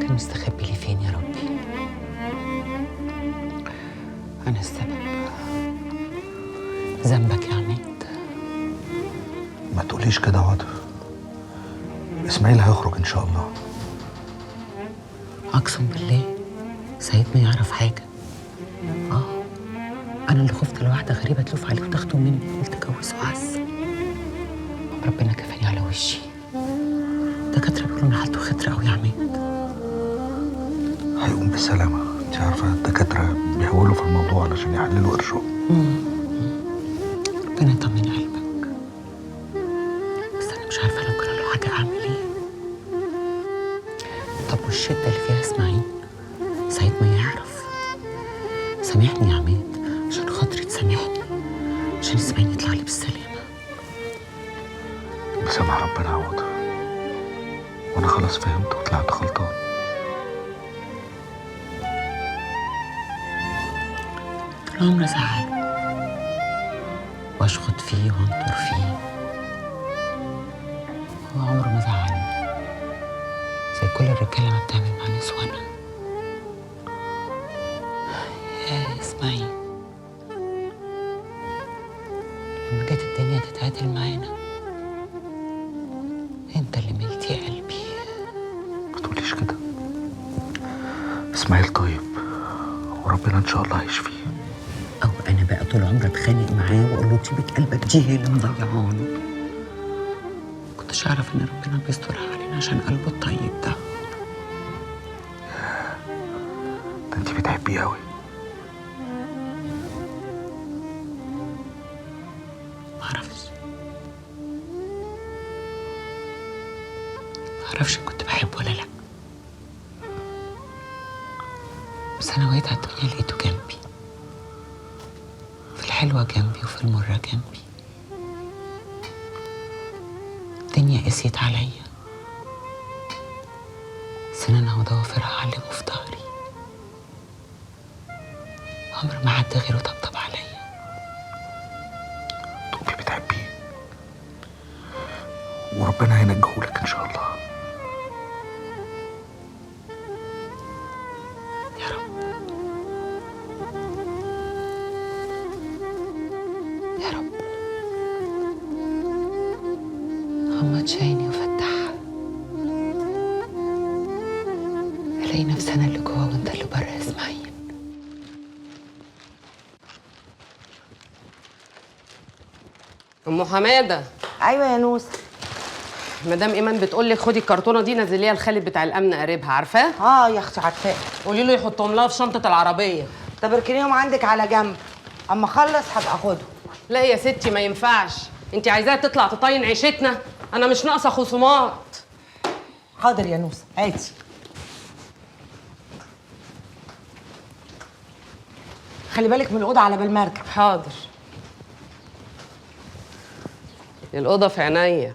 كان مستخبي لي فين يا ربي؟ أنا السبب. ذنبك يا عماد. ما تقوليش كده يا عاطف. اسماعيل هيخرج ان شاء الله. أقسم بالله سعيد ما يعرف حاجة. أنا اللي خفت لو واحدة غريبة تلوف عليه وتاخده مني، قلت أجوزه عز. ربنا كفاني على وشي. الدكاترة بيقولوا إن حالته خطرة أوي يا عماد. هيقوم بالسلامة. انت عارفة الدكاترة بيحولوا في الموضوع علشان يحللوا قرشهم. ربنا يطمن قلبك. بس أنا مش عارفة لو جرى له حاجة أعمل إيه. طب والشدة اللي فيها إسماعيل؟ سعيد ما يعرف. سامحني يا عماد، عشان خاطري تسامحني، عشان إسماعيل يطلع لي بالسلامة. بسامح ربنا يا عاطف. وانا خلاص فهمت وطلعت غلطان. طول عمري أزعله وأشخط فيه وأنطر فيه. هو عمره ما زعلني زي كل الرجالة ما بتعمل مع نسوانها. يا إسماعيل، لما جت الدنيا تتعدل معانا انت اللي ملتي قلبي. ما تقوليش كده. اسماعيل طيب وربنا ان شاء الله هيشفيه. او انا بقى طول عمري اتخانق معاه واقول له طيبة قلبك دي هي اللي مضيعانه. كنتش اعرف ان ربنا بيسترها علينا عشان قلبه الطيب ده. ده انت بتحبيه قوي. معرفش كنت بحبه ولا لا، بس انا وقيت على الدنيا لقيته جنبي، في الحلوة جنبي وفي المرة جنبي. الدنيا قسيت عليا، سنانها وضوافرها علموا في ظهري. عمر ما حد غيره طبطب عليا. تبقي بتحبيه وربنا هينجهولك ان شاء الله. يا رب يا رب. غمض عيني وفتحها، الاقي نفسي انا اللي جوه وانت اللي بره يا اسماعيل. ام حماده. ايوه يا نوسه. مدام ايمان بتقول لك خدي الكرتونه دي نزليها الخالد بتاع الامن قريبها، عارفاه؟ يا اختي عارفاه. قولي له يحطهم لها في شنطه العربيه. طب اركنيهم عندك على جنب، اما اخلص هبقى اخدهم. لا يا ستي ما ينفعش، انت عايزاها تطلع تطين عيشتنا؟ انا مش ناقصه خصومات. حاضر يا نوسه، عادي. خلي بالك من الاوضه على بال ما ارجع. حاضر. الاوضه في عينيا.